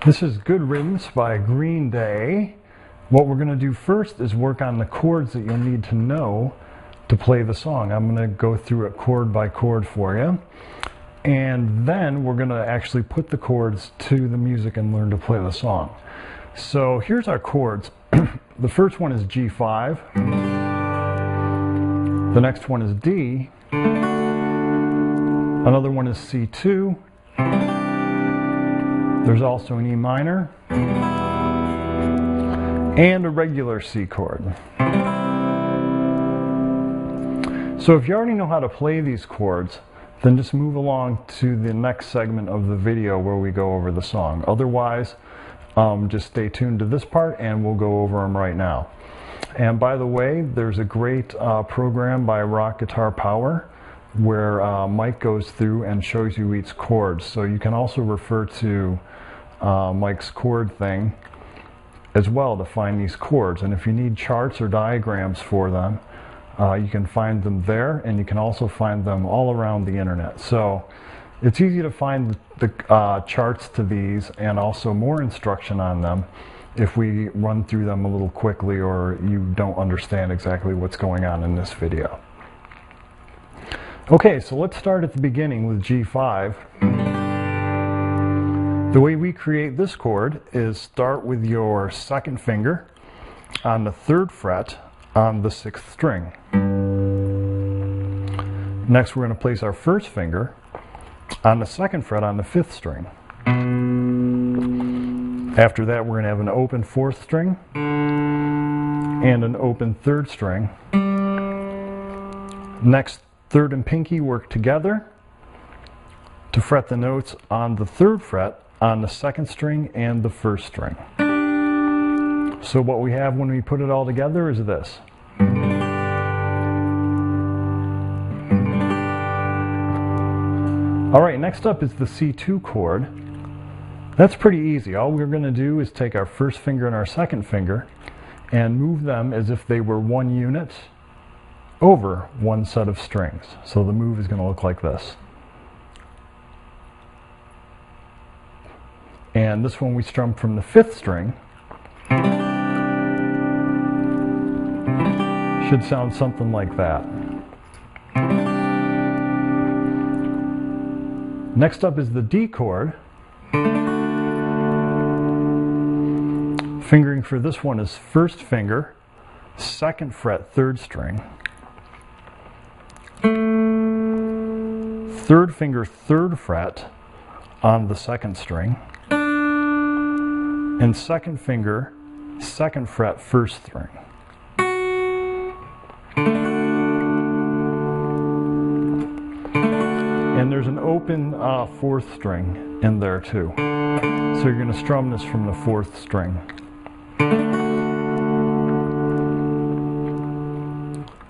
This is Good Riddance by Green Day. What we're going to do first is work on the chords that you'll need to know to play the song. I'm going to go through it chord by chord for you. And then we're going to actually put the chords to the music and learn to play the song. So here's our chords. The first one is G5. The next one is D. Another one is C2. There's also an E minor and a regular C chord. So if you already know how to play these chords, then just move along to the next segment of the video where we go over the song. Otherwise, just stay tuned to this part and we'll go over them right now. And by the way, there's a great program by Rock Guitar Power where Mike goes through and shows you each chord. So you can also refer to Mike's chord thing as well to find these chords. And if you need charts or diagrams for them, you can find them there, and you can also find them all around the internet. So it's easy to find the charts to these and also more instruction on them if we run through them a little quickly or you don't understand exactly what's going on in this video. Okay, so let's start at the beginning with G5. The way we create this chord is start with your second finger on the 3rd fret on the 6th string. Next, we're going to place our first finger on the 2nd fret on the 5th string. After that, we're going to have an open 4th string and an open 3rd string. Next, 3rd and pinky work together to fret the notes on the 3rd fret on the 2nd string and the 1st string. So what we have when we put it all together is this. Alright, next up is the C2 chord. That's pretty easy. All we're going to do is take our first finger and our second finger and move them as if they were one unit over one set of strings. So the move is going to look like this. And this one we strum from the 5th string. Should sound something like that. Next up is the D chord. Fingering for this one is first finger, 2nd fret, 3rd string. 3rd finger, 3rd fret on the 2nd string. And 2nd finger, 2nd fret, 1st string. And there's an open 4th string in there too. So you're going to strum this from the 4th string.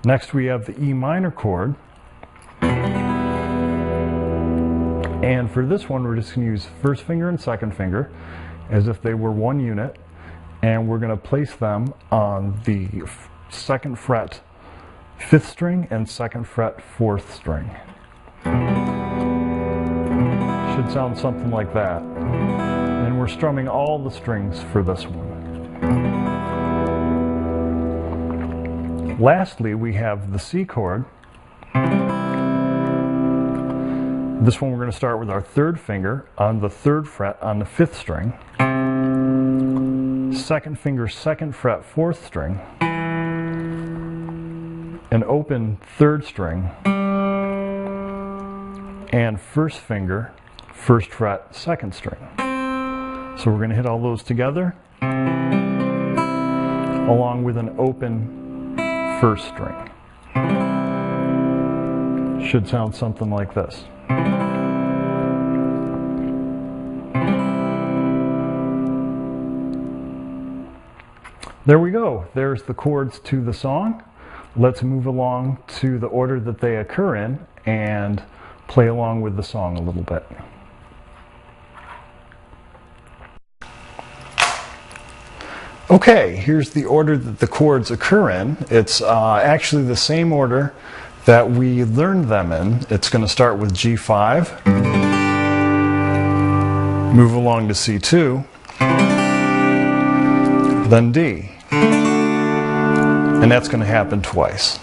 Next we have the E minor chord. And for this one we're just going to use first finger and second finger as if they were one unit, and we're going to place them on the 2nd fret 5th string and 2nd fret 4th string. Should sound something like that. And we're strumming all the strings for this one. Lastly, we have the C chord. This one we're going to start with our 3rd finger on the 3rd fret on the 5th string. 2nd finger, 2nd fret, 4th string. An open 3rd string. And first finger, 1st fret, 2nd string. So we're going to hit all those together along with an open 1st string. Should sound something like this. There we go. There's the chords to the song. Let's move along to the order that they occur in and play along with the song a little bit. Okay, here's the order that the chords occur in. It's actually the same order that we learned them in. It's going to start with G5, move along to C2, then D. And that's going to happen twice.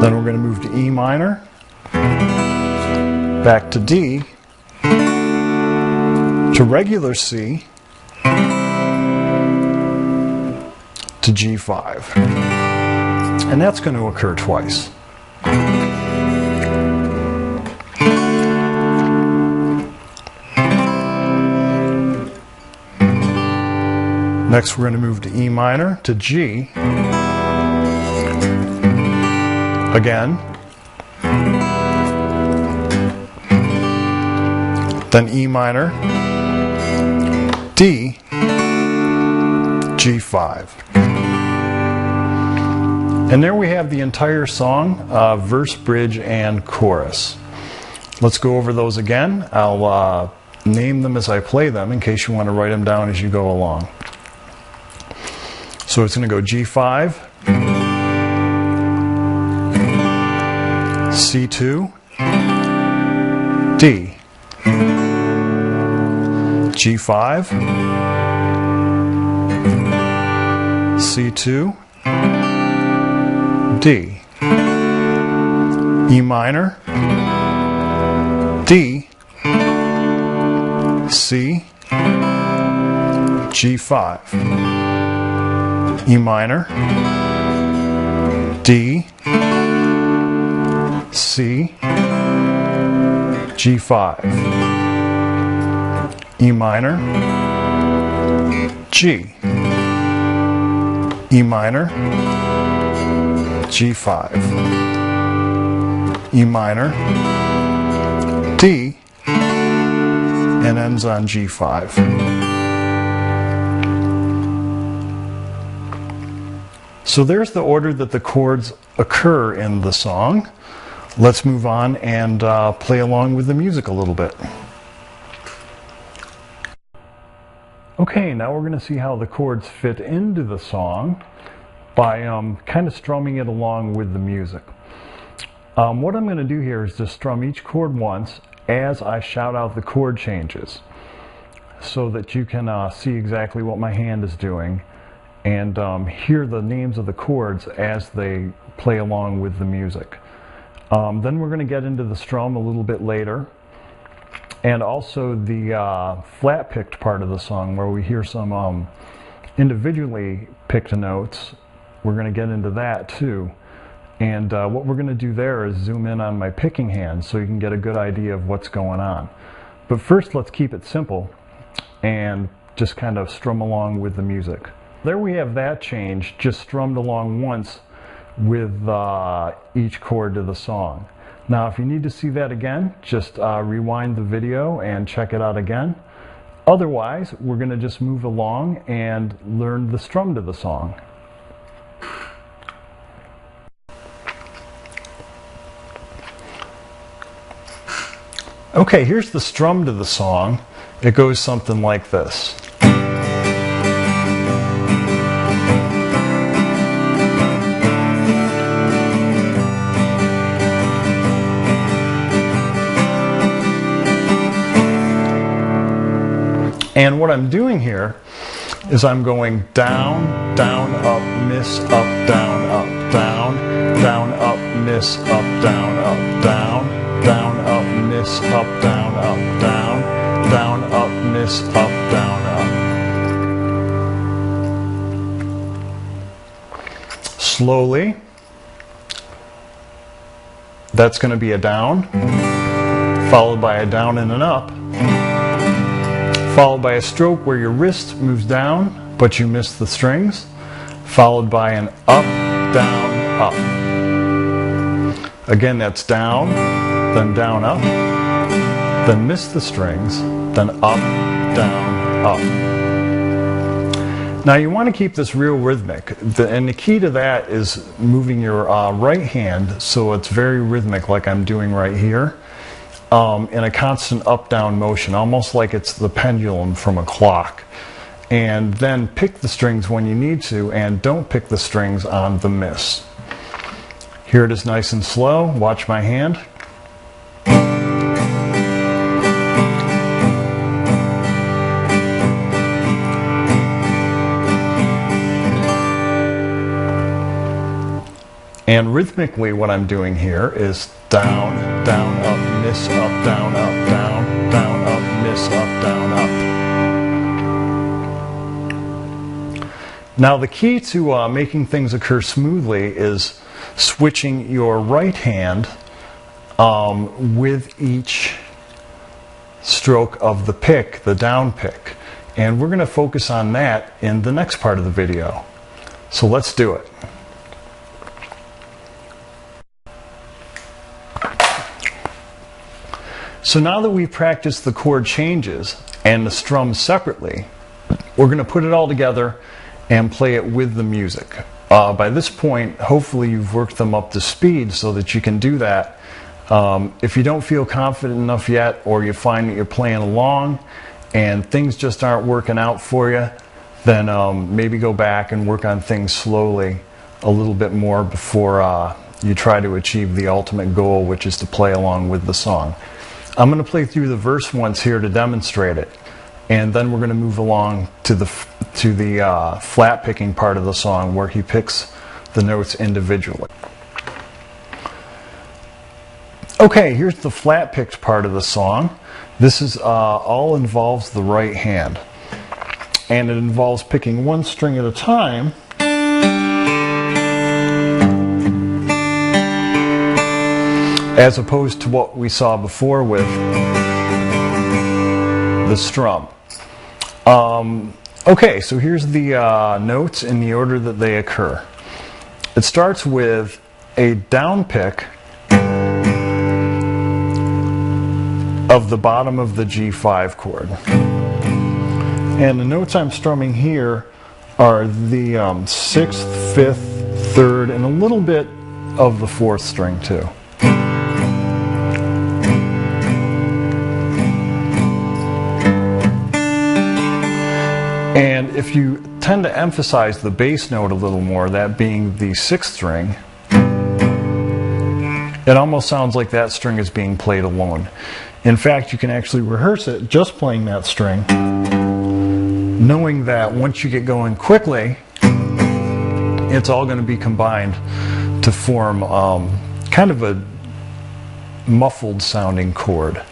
Then we're going to move to E minor, back to D, to regular C, to G5. And that's going to occur twice. Next we're going to move to E minor, to G, again, then E minor, D, G5. And there we have the entire song, verse, bridge, and chorus. Let's go over those again. I'll name them as I play them in case you want to write them down as you go along. So it's going to go G5, C2, D, G5, C2, D, E minor, D, C, G5, E minor, D, C, G5, E minor, G, E minor, G5, E minor, D, and ends on G5. So there's the order that the chords occur in the song. Let's move on and play along with the music a little bit. Okay, now we're going to see how the chords fit into the song by kind of strumming it along with the music. What I'm going to do here is just strum each chord once as I shout out the chord changes so that you can see exactly what my hand is doing and hear the names of the chords as they play along with the music. Then we're going to get into the strum a little bit later, and also the flat picked part of the song where we hear some individually picked notes. We're going to get into that too. And what we're going to do there is zoom in on my picking hand so you can get a good idea of what's going on. But first let's keep it simple and just kind of strum along with the music. There we have that change, just strummed along once with each chord to the song. Now if you need to see that again, just rewind the video and check it out again. Otherwise, we're going to just move along and learn the strum to the song. Okay, here's the strum to the song. It goes something like this. And what I'm doing here is I'm going down, down, up, miss, up, down, up, down, down, up, miss, up, down, up, down, down, up, miss, up, down, up, down, down, up, miss, up, down, up. Slowly. That's going to be a down, followed by a down and an up, followed by a stroke where your wrist moves down, but you miss the strings, followed by an up, down, up. Again, that's down, then down, up, then miss the strings, then up, down, up. Now you want to keep this real rhythmic, and the key to that is moving your right hand so it's very rhythmic like I'm doing right here. In a constant up-down motion, almost like it's the pendulum from a clock. And then pick the strings when you need to, and don't pick the strings on the miss. Here it is nice and slow. Watch my hand. And rhythmically what I'm doing here is down, down, up, miss, up, down, up, down, down, up, miss, up, down, up. Now the key to making things occur smoothly is switching your right hand with each stroke of the pick, the down pick. And we're going to focus on that in the next part of the video. So let's do it. So now that we've practiced the chord changes and the strums separately, we're going to put it all together and play it with the music. By this point, hopefully you've worked them up to speed so that you can do that. If you don't feel confident enough yet, or you find that you're playing along and things just aren't working out for you, then maybe go back and work on things slowly a little bit more before you try to achieve the ultimate goal, which is to play along with the song. I'm going to play through the verse once here to demonstrate it, and then we're going to move along to the flat picking part of the song where he picks the notes individually. Okay, here's the flat picked part of the song. This is all involves the right hand, and it involves picking one string at a time as opposed to what we saw before with the strum. Okay, so here's the notes in the order that they occur. It starts with a down pick of the bottom of the G5 chord. And the notes I'm strumming here are the 6th, 5th, 3rd, and a little bit of the 4th string too. And if you tend to emphasize the bass note a little more, that being the 6th string, it almost sounds like that string is being played alone. In fact, you can actually rehearse it just playing that string, knowing that once you get going quickly, it's all going to be combined to form kind of a muffled sounding chord.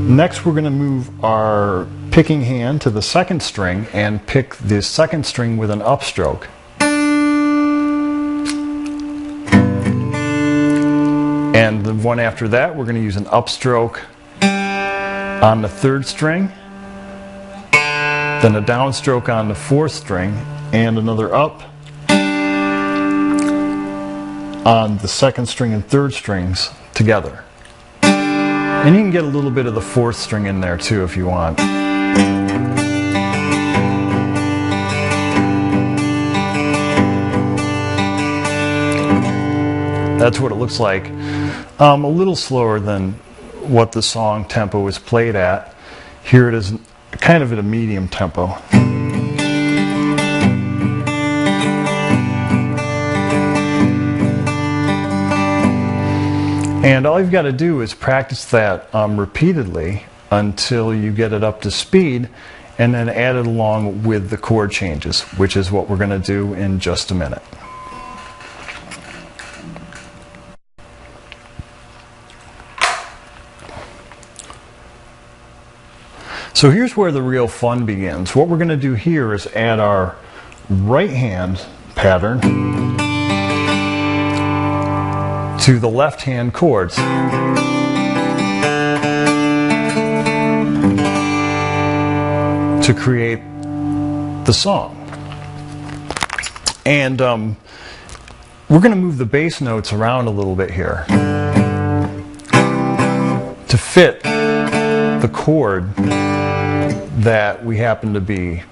Next, we're going to move our picking hand to the 2nd string and pick the 2nd string with an upstroke. And the one after that, we're going to use an upstroke on the 3rd string, then a downstroke on the 4th string, and another up on the 2nd string and 3rd strings together. And you can get a little bit of the 4th string in there too if you want. That's what it looks like. A little slower than what the song tempo is played at. Here it is kind of at a medium tempo. And all you've got to do is practice that repeatedly until you get it up to speed, and then add it along with the chord changes, which is what we're going to do in just a minute. So here's where the real fun begins. What we're going to do here is add our right hand pattern to the left hand chords. To create the song. And we're going to move the bass notes around a little bit here to fit the chord that we happen to be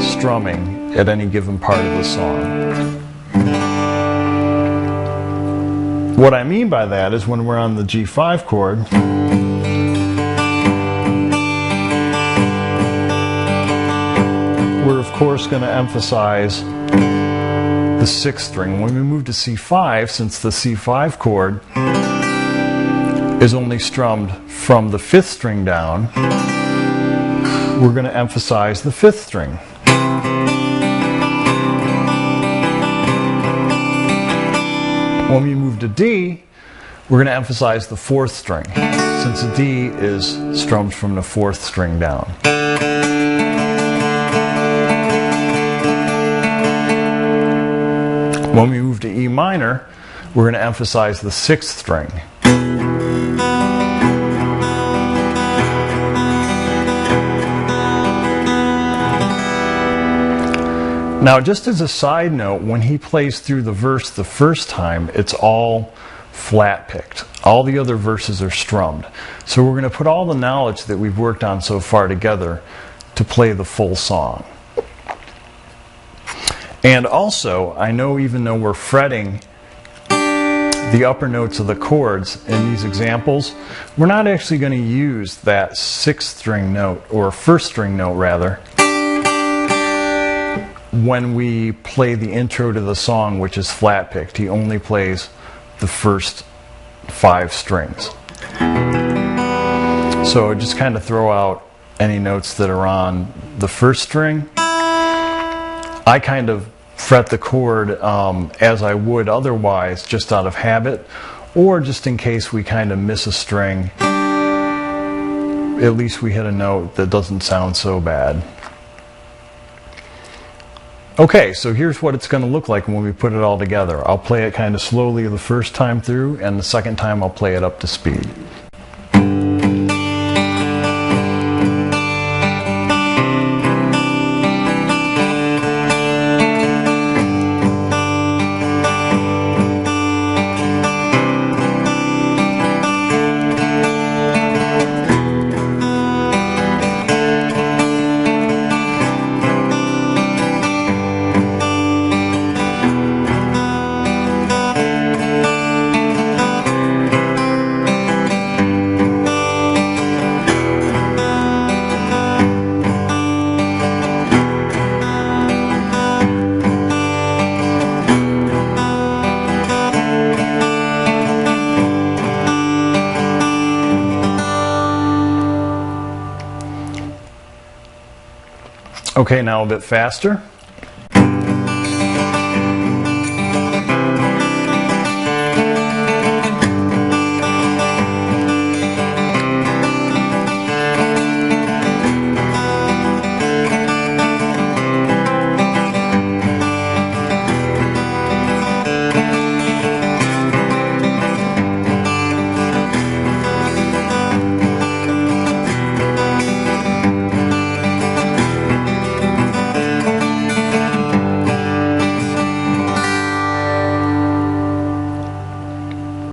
strumming at any given part of the song. What I mean by that is when we're on the G5 chord, we're of course going to emphasize the 6th string. When we move to C5, since the C5 chord is only strummed from the 5th string down, we're going to emphasize the 5th string. When we move to D, we're going to emphasize the 4th string, since the D is strummed from the 4th string down. When we move to E minor, we're going to emphasize the 6th string. Now, just as a side note, when he plays through the verse the first time, it's all flat picked. All the other verses are strummed. So we're going to put all the knowledge that we've worked on so far together to play the full song. And also, I know even though we're fretting the upper notes of the chords in these examples, we're not actually going to use that 6th string note, or 1st string note rather, when we play the intro to the song, which is flat picked. He only plays the first 5 strings. So just kind of throw out any notes that are on the 1st string. I kind of fret the chord as I would otherwise, just out of habit, or just in case we kind of miss a string, at least we hit a note that doesn't sound so bad. Okay, so here's what it's going to look like when we put it all together. I'll play it kind of slowly the first time through, and the second time I'll play it up to speed. Okay, now a bit faster.